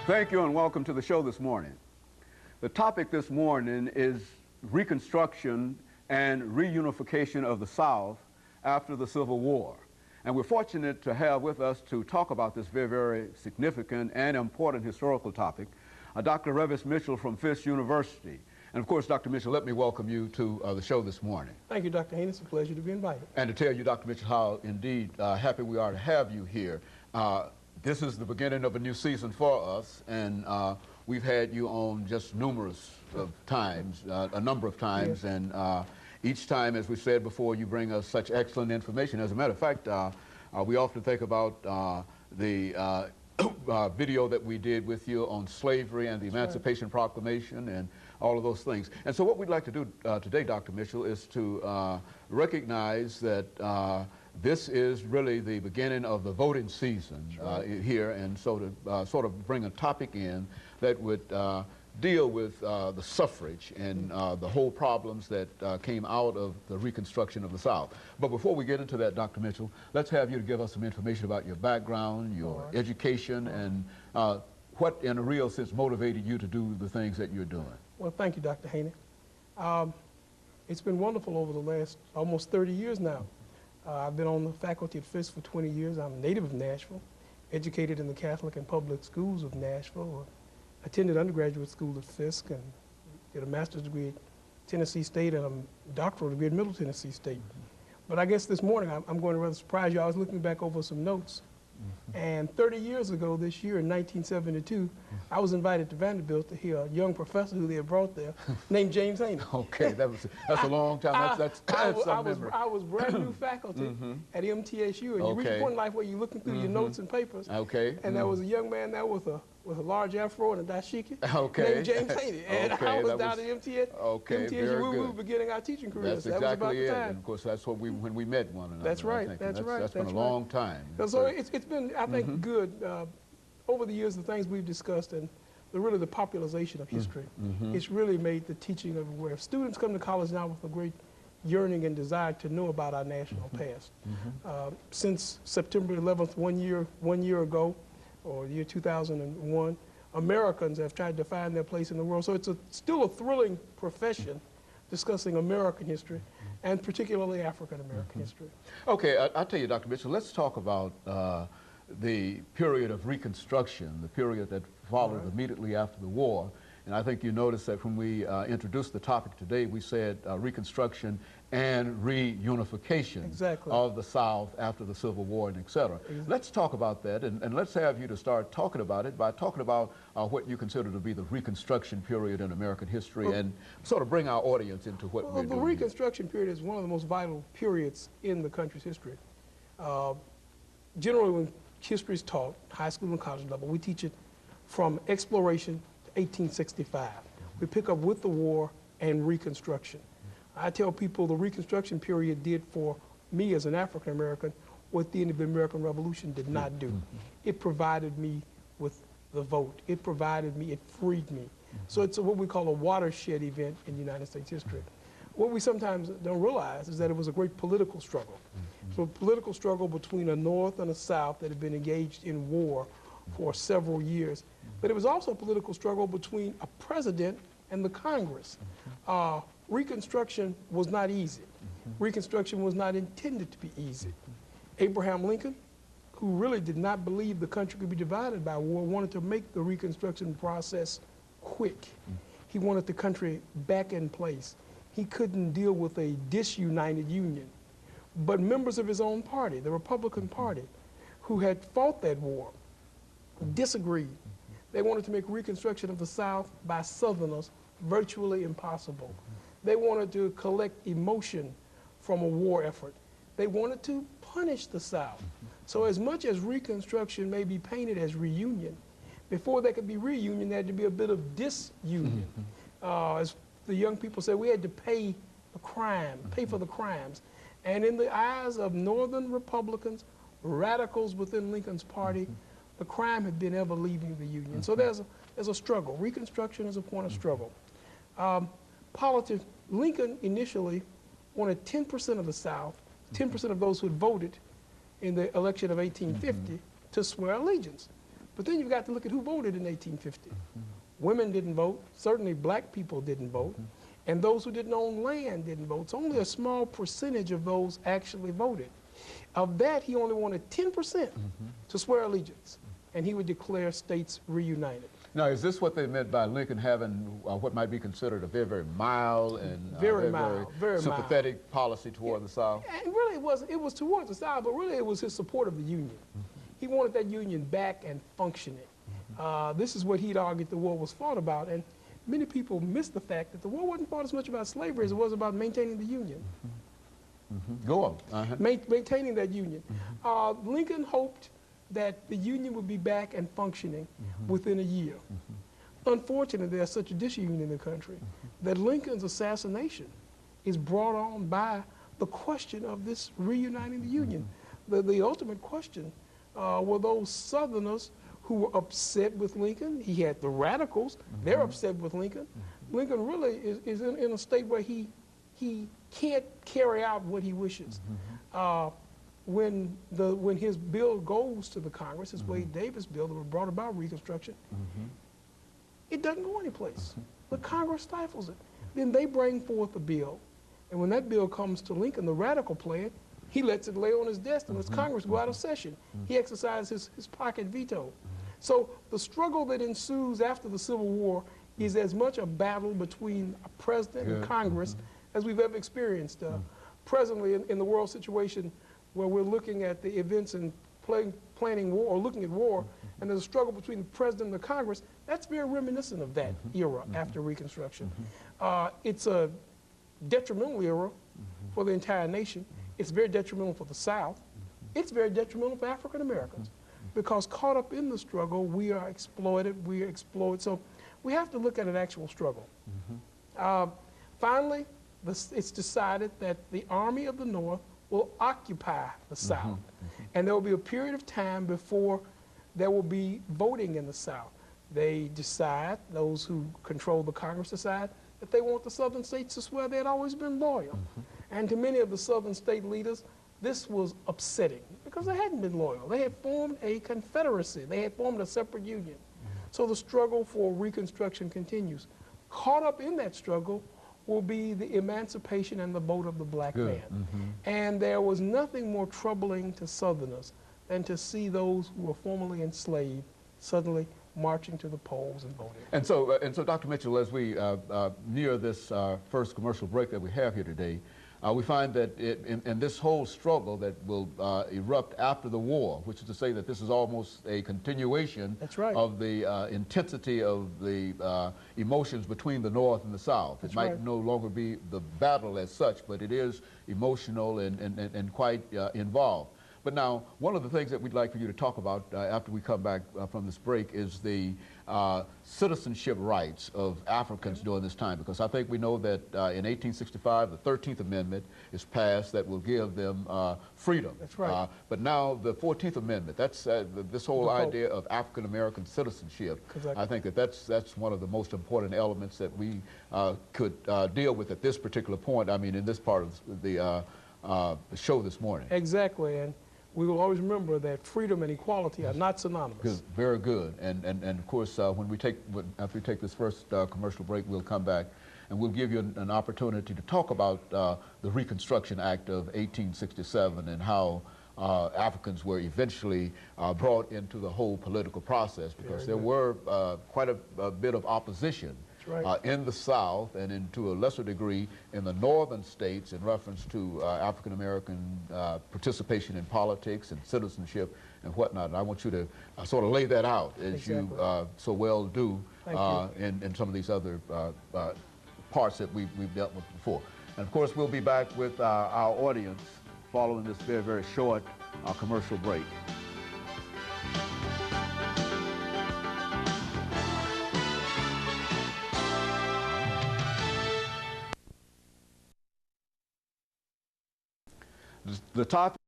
Thank you and welcome to the show this morning. The topic this morning is Reconstruction and reunification of the South after the Civil War. And we're fortunate to have with us to talk about this very, very significant and important historical topic, Dr. RMitchell from Fisk University. And of course, Dr. Mitchell, let me welcome you to the show this morning. Thank you, Dr. Haynes. It's a pleasure to be invited. And to tell you, Dr. Mitchell, how indeed happy we are to have you here. This is the beginning of a new season for us, and we've had you on just numerous of times, a number of times, yes. And each time, as we said before, you bring us such excellent information. As a matter of fact, we often think about the video that we did with you on slavery and the Emancipation Proclamation and all of those things. And so what we'd like to do today, Dr. Mitchell, is to recognize that this is really the beginning of the voting season here, and so to sort of bring a topic in that would deal with the suffrage and the whole problems that came out of the Reconstruction of the South. But before we get into that, Dr. Mitchell, let's have you to give us some information about your background, your education, and what in a real sense motivated you to do the things that you're doing. Well, thank you, Dr. Haney. It's been wonderful over the last almost 30 years now. I've been on the faculty at Fisk for 20 years. I'm a native of Nashville, educated in the Catholic and public schools of Nashville, attended undergraduate school at Fisk, and did a master's degree at Tennessee State and a doctoral degree at Middle Tennessee State. But I guess this morning I'm going to rather surprise you. I was looking back over some notes, and 30 years ago this year in 1972, I was invited to Vanderbilt to hear a young professor who they had brought there named James Haney. Okay, that's a long time. I was brand new faculty at MTSU, and you reach a point in life where you're looking through your notes and papers. Okay. And there was a young man there with a large afro and a dashiki named James Haney. And I was down at MTSU. We were beginning our teaching careers. That's exactly it. And of course, that's what when we met one another. That's right. That's right. That's been a long time. So it's been, I think, good over the years. The things we've discussed and really the popularization of history. It's really made the teaching of where students come to college now with a great yearning and desire to know about our national past. Since September 11th, one year ago, or the year 2001, Americans have tried to find their place in the world. So it's still a thrilling profession discussing American history, and particularly African-American history. Okay, I'll tell you, Dr. Mitchell, let's talk about the period of Reconstruction, the period that followed immediately after the war. And I think you noticed that when we introduced the topic today, we said Reconstruction and reunification of the South after the Civil War, and et cetera. Let's talk about that, and let's have you to start talking about it by talking about what you consider to be the Reconstruction period in American history, and sort of bring our audience into what we're doing. The Reconstruction period is one of the most vital periods in the country's history. Generally, when history is taught, high school and college level, we teach it from exploration to 1865. We pick up with the war and Reconstruction. I tell people the Reconstruction period did for me as an African American what the end of the American Revolution did not do. It provided me with the vote. It provided me, it freed me. So it's what we call a watershed event in United States history. What we sometimes don't realize is that it was a great political struggle. So a political struggle between a North and a South that had been engaged in war for several years. But it was also a political struggle between a president and the Congress. Reconstruction was not easy. Reconstruction was not intended to be easy. Abraham Lincoln, who really did not believe the country could be divided by war, wanted to make the Reconstruction process quick. He wanted the country back in place. He couldn't deal with a disunited Union. But members of his own party, the Republican Party, who had fought that war, disagreed. They wanted to make Reconstruction of the South by Southerners virtually impossible. They wanted to collect emotion from a war effort. They wanted to punish the South. So as much as Reconstruction may be painted as reunion, before there could be reunion, there had to be a bit of disunion. As the young people said, we had to pay the crime, pay for the crimes. And in the eyes of Northern Republicans, radicals within Lincoln's party, the crime had been ever leaving the Union. So there's a struggle. Reconstruction is a point of struggle. Lincoln initially wanted 10% of the South, 10% of those who had voted in the election of 1850 to swear allegiance. But then you've got to look at who voted in 1850. Women didn't vote. Certainly black people didn't vote. And those who didn't own land didn't vote. So only a small percentage of those actually voted. Of that, he only wanted 10% to swear allegiance, and he would declare states reunited. Now, is this what they meant by Lincoln having what might be considered a very, very mild and very sympathetic policy toward the South? And really, it was towards the South, but really it was his support of the Union. He wanted that Union back and functioning. This is what he'd argued the war was fought about, and many people miss the fact that the war wasn't fought as much about slavery as it was about maintaining the Union. Go on. Maintaining that Union. Lincoln hoped that the Union would be back and functioning within a year. Unfortunately, there's such a disunion in the country that Lincoln's assassination is brought on by the question of this reuniting the Union. The ultimate question were those Southerners who were upset with Lincoln. He had the radicals, they're upset with Lincoln. Lincoln really is in a state where he can't carry out what he wishes. When his bill goes to the Congress, his Wade Davis bill that brought about Reconstruction, it doesn't go anyplace. The Congress stifles it. Then they bring forth a bill, and when that bill comes to Lincoln, the radical plan, he lets it lay on his desk and lets Congress go out of session. He exercises his pocket veto. So the struggle that ensues after the Civil War is as much a battle between a president and Congress as we've ever experienced. Presently, in the world situation where we're looking at the events and planning war or looking at war, and there's a struggle between the president and the Congress, that's very reminiscent of that era after Reconstruction. It's a detrimental era for the entire nation. It's very detrimental for the South. It's very detrimental for African Americans because caught up in the struggle, we are exploited, we are exploited. So we have to look at an actual struggle. Finally, it's decided that the Army of the North will occupy the South. And there will be a period of time before there will be voting in the South. They decide, those who control the Congress decide, that they want the Southern states to swear they had always been loyal. And to many of the Southern state leaders, this was upsetting because they hadn't been loyal. They had formed a confederacy. They had formed a separate union. So the struggle for Reconstruction continues. Caught up in that struggle will be the emancipation and the vote of the black man. And there was nothing more troubling to Southerners than to see those who were formerly enslaved suddenly marching to the polls and voting. And so Dr. Mitchell, as we near this first commercial break that we have here today, we find that in this whole struggle that will erupt after the war, which is to say that this is almost a continuation of the intensity of the emotions between the North and the South. It might no longer be the battle as such, but it is emotional and quite involved. But now, one of the things that we'd like for you to talk about after we come back from this break is the citizenship rights of Africans during this time, because I think we know that in 1865, the 13th Amendment is passed that will give them freedom. That's right. But now the 14th Amendment, that's this whole idea of African-American citizenship. I think that's one of the most important elements that we could deal with at this particular point, I mean, in this part of the show this morning. Exactly. And we will always remember that freedom and equality are not synonymous. Good, very good. And of course, after we take this first commercial break, we'll come back and we'll give you an opportunity to talk about the Reconstruction Act of 1867 and how Africans were eventually brought into the whole political process, because there were quite a bit of opposition in the South and to a lesser degree in the northern states in reference to African-American participation in politics and citizenship and whatnot. And I want you to sort of lay that out as you so well do in some of these other parts that we've dealt with before. And of course, we'll be back with our audience following this very, very short commercial break. The topic